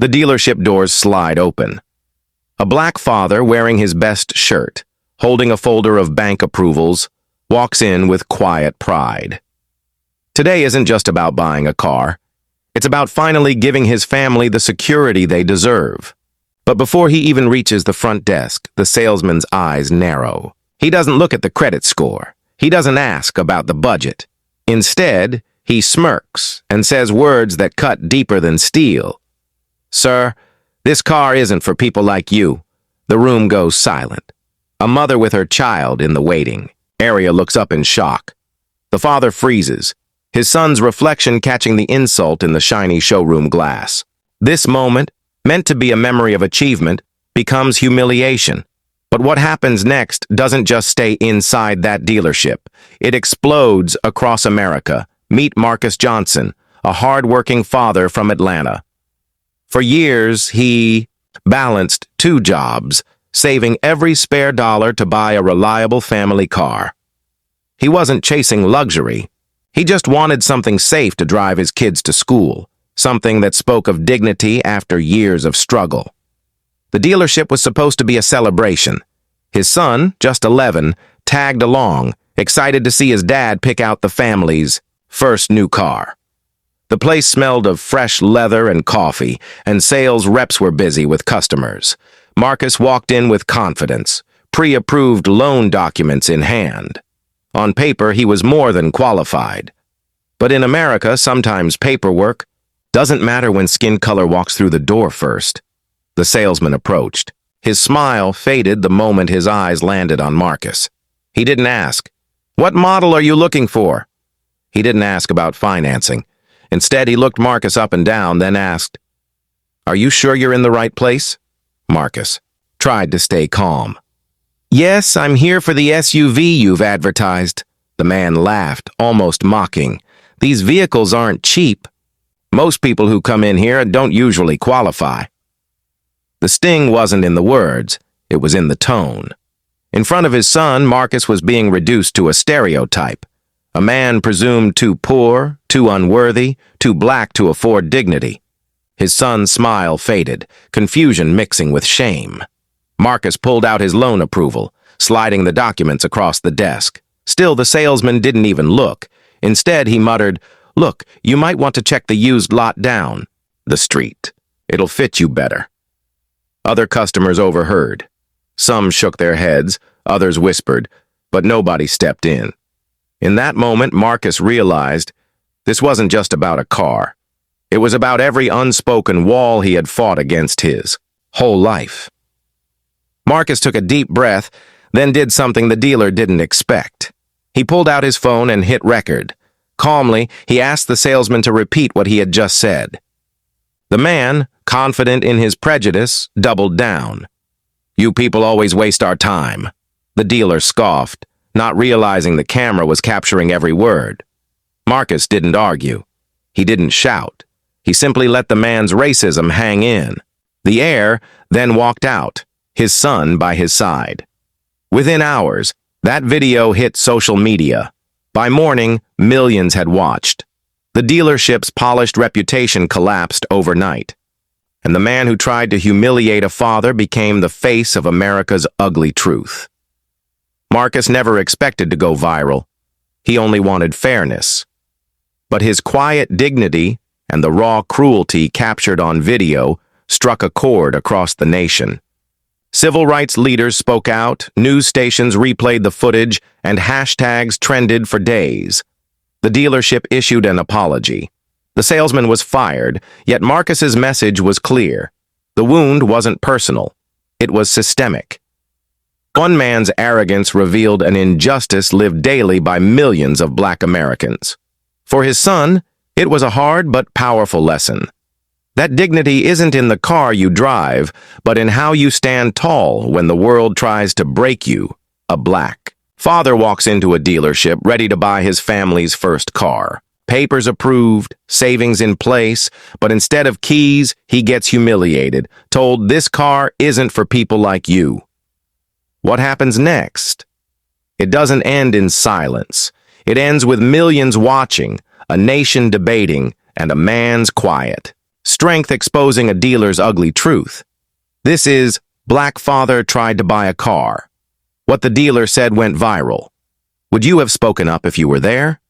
The dealership doors slide open. A black father wearing his best shirt, holding a folder of bank approvals, walks in with quiet pride. Today isn't just about buying a car. It's about finally giving his family the security they deserve. But before he even reaches the front desk, the salesman's eyes narrow. He doesn't look at the credit score. He doesn't ask about the budget. Instead, he smirks and says words that cut deeper than steel. "Sir, this car isn't for people like you." The room goes silent. A mother with her child in the waiting. Aria looks up in shock. The father freezes, his son's reflection catching the insult in the shiny showroom glass. This moment, meant to be a memory of achievement, becomes humiliation. But what happens next doesn't just stay inside that dealership. It explodes across America. Meet Marcus Johnson, a hard-working father from Atlanta. For years, he balanced 2 jobs, saving every spare dollar to buy a reliable family car. He wasn't chasing luxury. He just wanted something safe to drive his kids to school, something that spoke of dignity after years of struggle. The dealership was supposed to be a celebration. His son, just 11, tagged along, excited to see his dad pick out the family's first new car. The place smelled of fresh leather and coffee, and sales reps were busy with customers. Marcus walked in with confidence, pre-approved loan documents in hand. On paper, he was more than qualified. But in America, sometimes paperwork doesn't matter when skin color walks through the door first. The salesman approached. His smile faded the moment his eyes landed on Marcus. He didn't ask, "What model are you looking for?" He didn't ask about financing. Instead, he looked Marcus up and down, then asked, "Are you sure you're in the right place?" Marcus tried to stay calm. "Yes, I'm here for the SUV you've advertised." The man laughed, almost mocking. "These vehicles aren't cheap. Most people who come in here don't usually qualify." The sting wasn't in the words, it was in the tone. In front of his son, Marcus was being reduced to a stereotype. A man presumed too poor, too unworthy, too black to afford dignity. His son's smile faded, confusion mixing with shame. Marcus pulled out his loan approval, sliding the documents across the desk. Still, the salesman didn't even look. Instead, he muttered, "Look, you might want to check the used lot down the street. It'll fit you better." Other customers overheard. Some shook their heads, others whispered, but nobody stepped in. In that moment, Marcus realized this wasn't just about a car. It was about every unspoken wall he had fought against his whole life. Marcus took a deep breath, then did something the dealer didn't expect. He pulled out his phone and hit record. Calmly, he asked the salesman to repeat what he had just said. The man, confident in his prejudice, doubled down. "You people always waste our time." The dealer scoffed, not realizing the camera was capturing every word. Marcus didn't argue. He didn't shout. He simply let the man's racism hang in. The heir then walked out, his son by his side. Within hours, that video hit social media. By morning, millions had watched. The dealership's polished reputation collapsed overnight. And the man who tried to humiliate a father became the face of America's ugly truth. Marcus never expected to go viral. He only wanted fairness. But his quiet dignity and the raw cruelty captured on video struck a chord across the nation. Civil rights leaders spoke out, news stations replayed the footage, and hashtags trended for days. The dealership issued an apology. The salesman was fired, yet Marcus's message was clear. The wound wasn't personal. It was systemic. One man's arrogance revealed an injustice lived daily by millions of Black Americans. For his son, it was a hard but powerful lesson. That dignity isn't in the car you drive, but in how you stand tall when the world tries to break you. A Black father walks into a dealership ready to buy his family's first car. Papers approved, savings in place, but instead of keys, he gets humiliated, told this car isn't for people like you. What happens next? It doesn't end in silence. It ends with millions watching, a nation debating, and a man's quiet. Strength exposing a dealer's ugly truth. This is Black Father Tried to Buy a Car. What the dealer said went viral. Would you have spoken up if you were there?